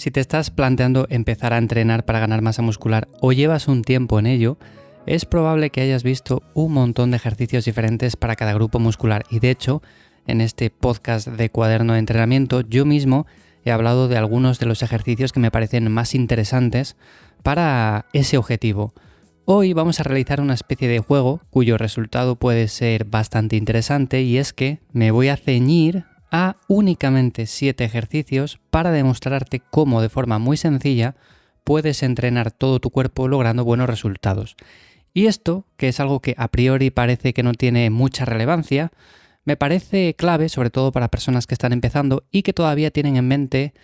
Si te estás planteando empezar a entrenar para ganar masa muscular o llevas un tiempo en ello, es probable que hayas visto un montón de ejercicios diferentes para cada grupo muscular y de hecho, en este podcast de Cuaderno de Entrenamiento, yo mismo he hablado de algunos de los ejercicios que me parecen más interesantes para ese objetivo. Hoy vamos a realizar una especie de juego cuyo resultado puede ser bastante interesante y es que me voy a ceñir a únicamente 7 ejercicios para demostrarte cómo de forma muy sencilla puedes entrenar todo tu cuerpo logrando buenos resultados. Y esto, que es algo que a priori parece que no tiene mucha relevancia, me parece clave sobre todo para personas que están empezando y que todavía tienen en mente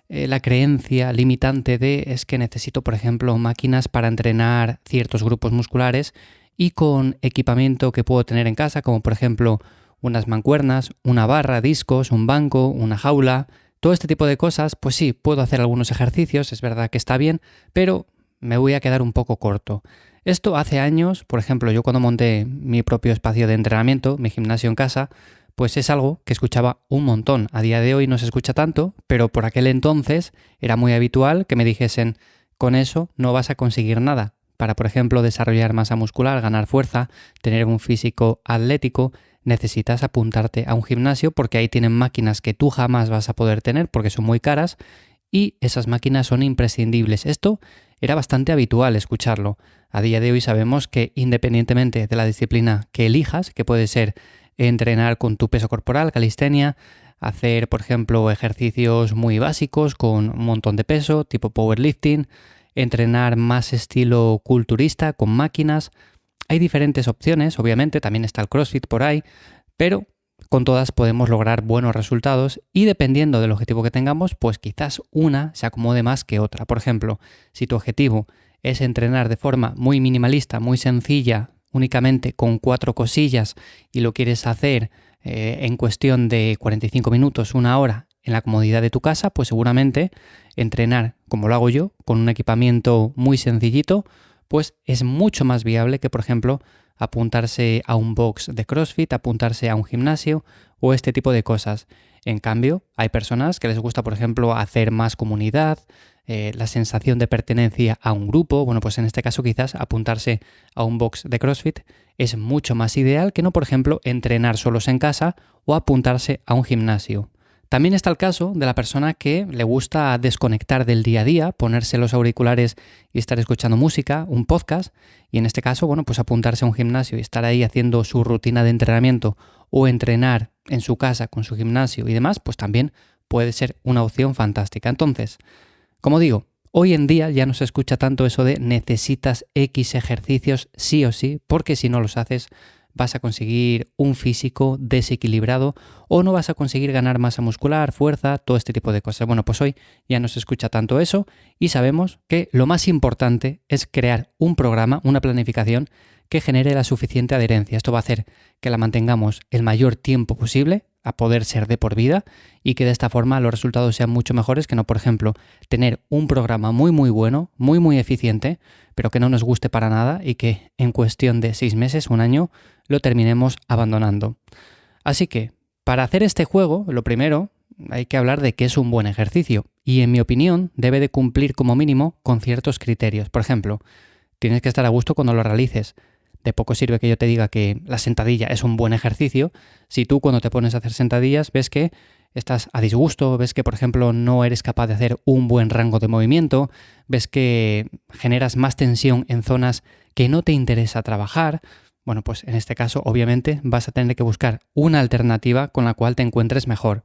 la creencia limitante de es que necesito, por ejemplo, máquinas para entrenar ciertos grupos musculares y con equipamiento que puedo tener en casa, como por ejemplo unas mancuernas, una barra, discos, un banco, una jaula, todo este tipo de cosas, pues sí, puedo hacer algunos ejercicios, es verdad que está bien, pero me voy a quedar un poco corto. Esto hace años, por ejemplo, yo cuando monté mi propio espacio de entrenamiento, mi gimnasio en casa, pues es algo que escuchaba un montón. A día de hoy no se escucha tanto, pero por aquel entonces era muy habitual que me dijesen, con eso no vas a conseguir nada. Para, por ejemplo, desarrollar masa muscular, ganar fuerza, tener un físico atlético, necesitas apuntarte a un gimnasio porque ahí tienen máquinas que tú jamás vas a poder tener porque son muy caras y esas máquinas son imprescindibles. Esto era bastante habitual escucharlo. A día de hoy sabemos que independientemente de la disciplina que elijas, que puede ser entrenar con tu peso corporal, calistenia, hacer, por ejemplo, ejercicios muy básicos con un montón de peso, tipo powerlifting, entrenar más estilo culturista con máquinas. Hay diferentes opciones, obviamente, también está el CrossFit por ahí, pero con todas podemos lograr buenos resultados y dependiendo del objetivo que tengamos, pues quizás una se acomode más que otra. Por ejemplo, si tu objetivo es entrenar de forma muy minimalista, muy sencilla, únicamente con 4 cosillas y lo quieres hacer en cuestión de 45 minutos, una hora en la comodidad de tu casa, pues seguramente entrenar, como lo hago yo, con un equipamiento muy sencillito, pues es mucho más viable que, por ejemplo, apuntarse a un box de CrossFit, apuntarse a un gimnasio o este tipo de cosas. En cambio, hay personas que les gusta, por ejemplo, hacer más comunidad, la sensación de pertenencia a un grupo. Bueno, pues en este caso quizás apuntarse a un box de CrossFit es mucho más ideal que no, por ejemplo, entrenar solos en casa o apuntarse a un gimnasio. También está el caso de la persona que le gusta desconectar del día a día, ponerse los auriculares y estar escuchando música, un podcast, y en este caso, bueno, pues apuntarse a un gimnasio y estar ahí haciendo su rutina de entrenamiento o entrenar en su casa con su gimnasio y demás, pues también puede ser una opción fantástica. Entonces, como digo, hoy en día ya no se escucha tanto eso de necesitas X ejercicios sí o sí, porque si no los haces vas a conseguir un físico desequilibrado o no vas a conseguir ganar masa muscular, fuerza, todo este tipo de cosas. Bueno, pues hoy ya no se escucha tanto eso y sabemos que lo más importante es crear un programa, una planificación que genere la suficiente adherencia. Esto va a hacer que la mantengamos el mayor tiempo posible, a poder ser de por vida, y que de esta forma los resultados sean mucho mejores que no, por ejemplo, tener un programa muy bueno, muy eficiente, pero que no nos guste para nada y que en cuestión de 6 meses, un año, lo terminemos abandonando. Así que, para hacer este juego, lo primero, hay que hablar de qué es un buen ejercicio y, en mi opinión, debe de cumplir como mínimo con ciertos criterios. Por ejemplo, tienes que estar a gusto cuando lo realices. De poco sirve que yo te diga que la sentadilla es un buen ejercicio si tú cuando te pones a hacer sentadillas ves que estás a disgusto, ves que por ejemplo no eres capaz de hacer un buen rango de movimiento, ves que generas más tensión en zonas que no te interesa trabajar. Bueno, pues en este caso obviamente vas a tener que buscar una alternativa con la cual te encuentres mejor.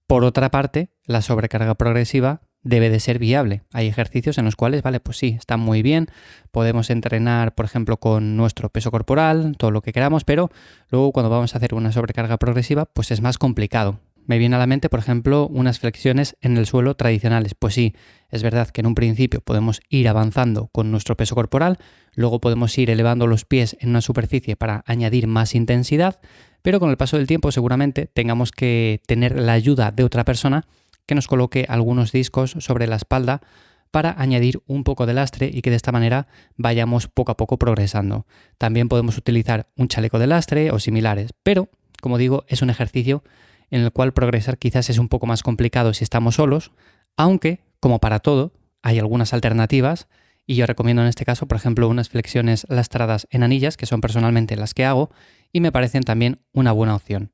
Por otra parte, la sobrecarga progresiva debe de ser viable. Hay ejercicios en los cuales, vale, pues sí, están muy bien, podemos entrenar, por ejemplo, con nuestro peso corporal, todo lo que queramos, pero luego cuando vamos a hacer una sobrecarga progresiva, pues es más complicado. Me viene a la mente, por ejemplo, unas flexiones en el suelo tradicionales. Pues sí, es verdad que en un principio podemos ir avanzando con nuestro peso corporal, luego podemos ir elevando los pies en una superficie para añadir más intensidad, pero con el paso del tiempo seguramente tengamos que tener la ayuda de otra persona que nos coloque algunos discos sobre la espalda para añadir un poco de lastre y que de esta manera vayamos poco a poco progresando. También podemos utilizar un chaleco de lastre o similares, pero, como digo, es un ejercicio en el cual progresar quizás es un poco más complicado si estamos solos, aunque como para todo, hay algunas alternativas y yo recomiendo en este caso, por ejemplo, unas flexiones lastradas en anillas, que son personalmente las que hago, y me parecen también una buena opción.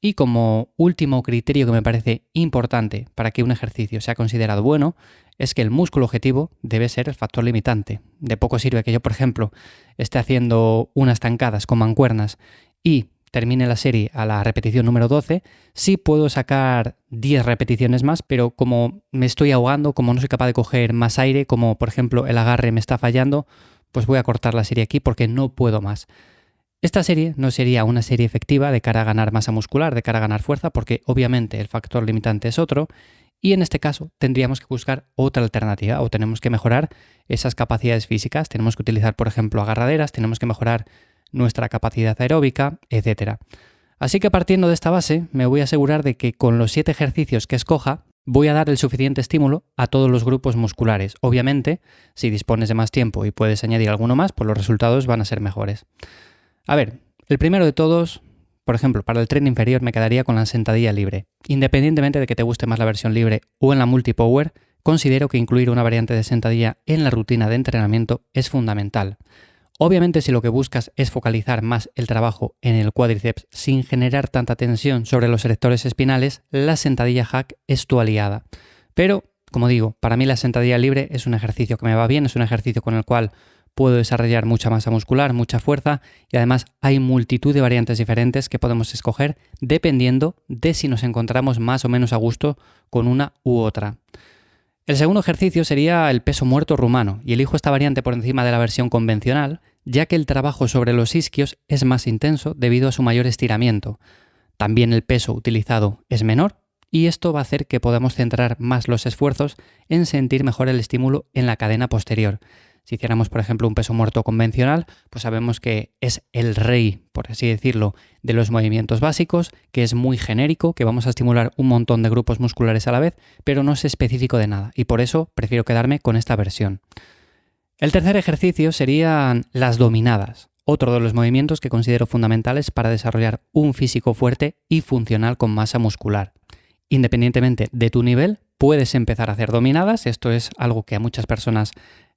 Y como último criterio que me parece importante para que un ejercicio sea considerado bueno, es que el músculo objetivo debe ser el factor limitante. De poco sirve que yo, por ejemplo, esté haciendo unas zancadas con mancuernas y termine la serie a la repetición número 12, sí puedo sacar 10 repeticiones más, pero como me estoy ahogando, como no soy capaz de coger más aire, como por ejemplo el agarre me está fallando, pues voy a cortar la serie aquí porque no puedo más. Esta serie no sería una serie efectiva de cara a ganar masa muscular, de cara a ganar fuerza, porque obviamente el factor limitante es otro, y en este caso tendríamos que buscar otra alternativa o tenemos que mejorar esas capacidades físicas, tenemos que utilizar por ejemplo agarraderas, tenemos que mejorar nuestra capacidad aeróbica, etc. Así que partiendo de esta base, me voy a asegurar de que con los 7 ejercicios que escoja, voy a dar el suficiente estímulo a todos los grupos musculares. Obviamente, si dispones de más tiempo y puedes añadir alguno más, pues los resultados van a ser mejores. A ver, el primero de todos, por ejemplo, para el tren inferior me quedaría con la sentadilla libre. Independientemente de que te guste más la versión libre o en la multipower, considero que incluir una variante de sentadilla en la rutina de entrenamiento es fundamental. Obviamente, si lo que buscas es focalizar más el trabajo en el cuádriceps sin generar tanta tensión sobre los erectores espinales, la sentadilla hack es tu aliada. Pero, como digo, para mí la sentadilla libre es un ejercicio que me va bien, es un ejercicio con el cual puedo desarrollar mucha masa muscular, mucha fuerza y además hay multitud de variantes diferentes que podemos escoger dependiendo de si nos encontramos más o menos a gusto con una u otra. El segundo ejercicio sería el peso muerto rumano y elijo esta variante por encima de la versión convencional, ya que el trabajo sobre los isquios es más intenso debido a su mayor estiramiento. También el peso utilizado es menor y esto va a hacer que podamos centrar más los esfuerzos en sentir mejor el estímulo en la cadena posterior. Si hiciéramos, por ejemplo, un peso muerto convencional, pues sabemos que es el rey, por así decirlo, de los movimientos básicos, que es muy genérico, que vamos a estimular un montón de grupos musculares a la vez, pero no es específico de nada, y por eso prefiero quedarme con esta versión. El tercer ejercicio serían las dominadas, otro de los movimientos que considero fundamentales para desarrollar un físico fuerte y funcional con masa muscular. Independientemente de tu nivel, puedes empezar a hacer dominadas, esto es algo que a muchas personas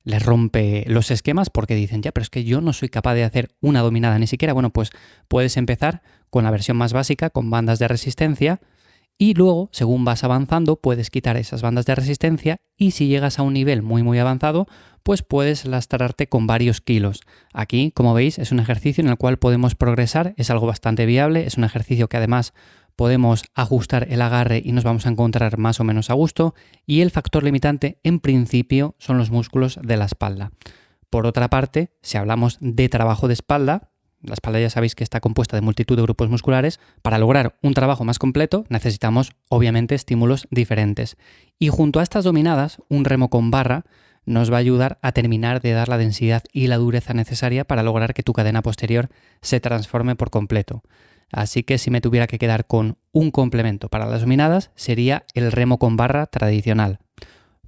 les rompe los esquemas porque dicen, ya, pero es que yo no soy capaz de hacer una dominada ni siquiera. Bueno, pues puedes empezar con la versión más básica, con bandas de resistencia, y luego, según vas avanzando, puedes quitar esas bandas de resistencia y si llegas a un nivel muy avanzado, pues puedes lastrarte con varios kilos. Aquí, como veis, es un ejercicio en el cual podemos progresar, es algo bastante viable, es un ejercicio que además podemos ajustar el agarre y nos vamos a encontrar más o menos a gusto, y el factor limitante en principio son los músculos de la espalda. Por otra parte, si hablamos de trabajo de espalda, la espalda ya sabéis que está compuesta de multitud de grupos musculares, para lograr un trabajo más completo necesitamos obviamente estímulos diferentes. Y junto a estas dominadas, un remo con barra nos va a ayudar a terminar de dar la densidad y la dureza necesaria para lograr que tu cadena posterior se transforme por completo. Así que si me tuviera que quedar con un complemento para las dominadas, sería el remo con barra tradicional.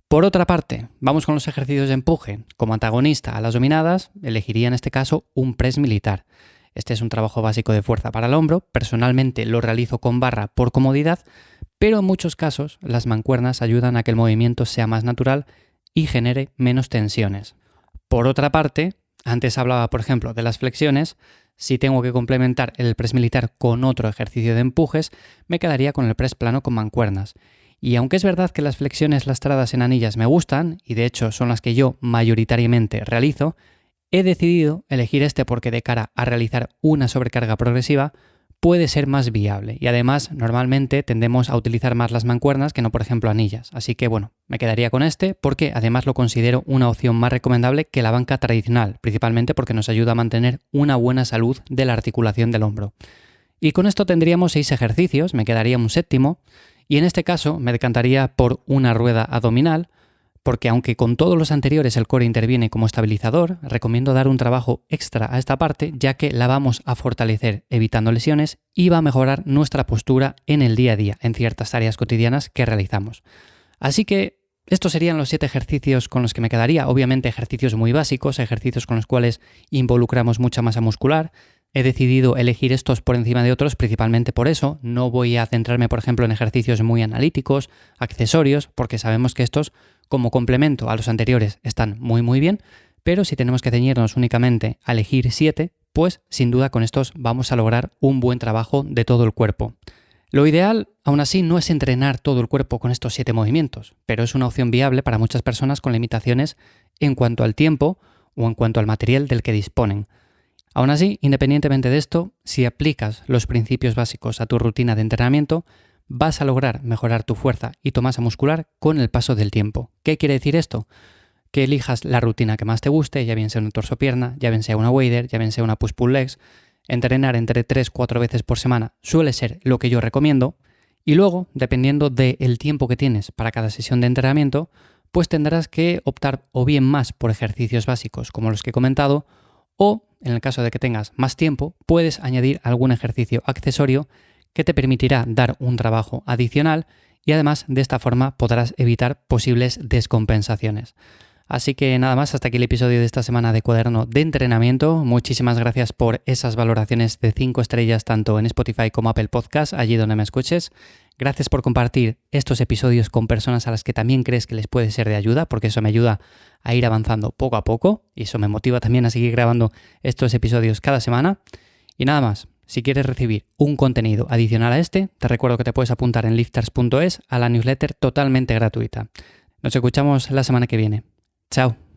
Por otra parte, vamos con los ejercicios de empuje. Como antagonista a las dominadas, elegiría en este caso un press militar. Este es un trabajo básico de fuerza para el hombro. Personalmente lo realizo con barra por comodidad, pero en muchos casos las mancuernas ayudan a que el movimiento sea más natural y genere menos tensiones. Por otra parte, antes hablaba, por ejemplo, de las flexiones. Si tengo que complementar el press militar con otro ejercicio de empujes, me quedaría con el press plano con mancuernas. Y aunque es verdad que las flexiones lastradas en anillas me gustan, y de hecho son las que yo mayoritariamente realizo, he decidido elegir este porque de cara a realizar una sobrecarga progresiva puede ser más viable y además normalmente tendemos a utilizar más las mancuernas que no, por ejemplo, anillas. Así que bueno, me quedaría con este porque además lo considero una opción más recomendable que la banca tradicional, principalmente porque nos ayuda a mantener una buena salud de la articulación del hombro. Y con esto tendríamos 6 ejercicios, me quedaría un séptimo y en este caso me decantaría por una rueda abdominal, porque aunque con todos los anteriores el core interviene como estabilizador, recomiendo dar un trabajo extra a esta parte ya que la vamos a fortalecer evitando lesiones y va a mejorar nuestra postura en el día a día, en ciertas tareas cotidianas que realizamos. Así que estos serían los 7 ejercicios con los que me quedaría, obviamente ejercicios muy básicos, ejercicios con los cuales involucramos mucha masa muscular. He decidido elegir estos por encima de otros principalmente por eso. No voy a centrarme, por ejemplo, en ejercicios muy analíticos, accesorios, porque sabemos que estos como complemento a los anteriores están muy bien, pero si tenemos que ceñirnos únicamente a elegir 7, pues sin duda con estos vamos a lograr un buen trabajo de todo el cuerpo. Lo ideal, aún así, no es entrenar todo el cuerpo con estos 7 movimientos, pero es una opción viable para muchas personas con limitaciones en cuanto al tiempo o en cuanto al material del que disponen. Aún así, independientemente de esto, si aplicas los principios básicos a tu rutina de entrenamiento, vas a lograr mejorar tu fuerza y tu masa muscular con el paso del tiempo. ¿Qué quiere decir esto? Que elijas la rutina que más te guste, ya bien sea un torso-pierna, ya bien sea una wader, ya bien sea una push-pull legs. Entrenar entre 3-4 veces por semana suele ser lo que yo recomiendo, y luego, dependiendo del tiempo que tienes para cada sesión de entrenamiento, pues tendrás que optar o bien más por ejercicios básicos como los que he comentado, o en el caso de que tengas más tiempo, puedes añadir algún ejercicio accesorio que te permitirá dar un trabajo adicional y además de esta forma podrás evitar posibles descompensaciones. Así que nada más, hasta aquí el episodio de esta semana de Cuaderno de Entrenamiento. Muchísimas gracias por esas valoraciones de 5 estrellas tanto en Spotify como Apple Podcast, allí donde me escuches. Gracias por compartir estos episodios con personas a las que también crees que les puede ser de ayuda, porque eso me ayuda a ir avanzando poco a poco y eso me motiva también a seguir grabando estos episodios cada semana. Y nada más, si quieres recibir un contenido adicional a este, te recuerdo que te puedes apuntar en lifters.es a la newsletter totalmente gratuita. Nos escuchamos la semana que viene. Chao.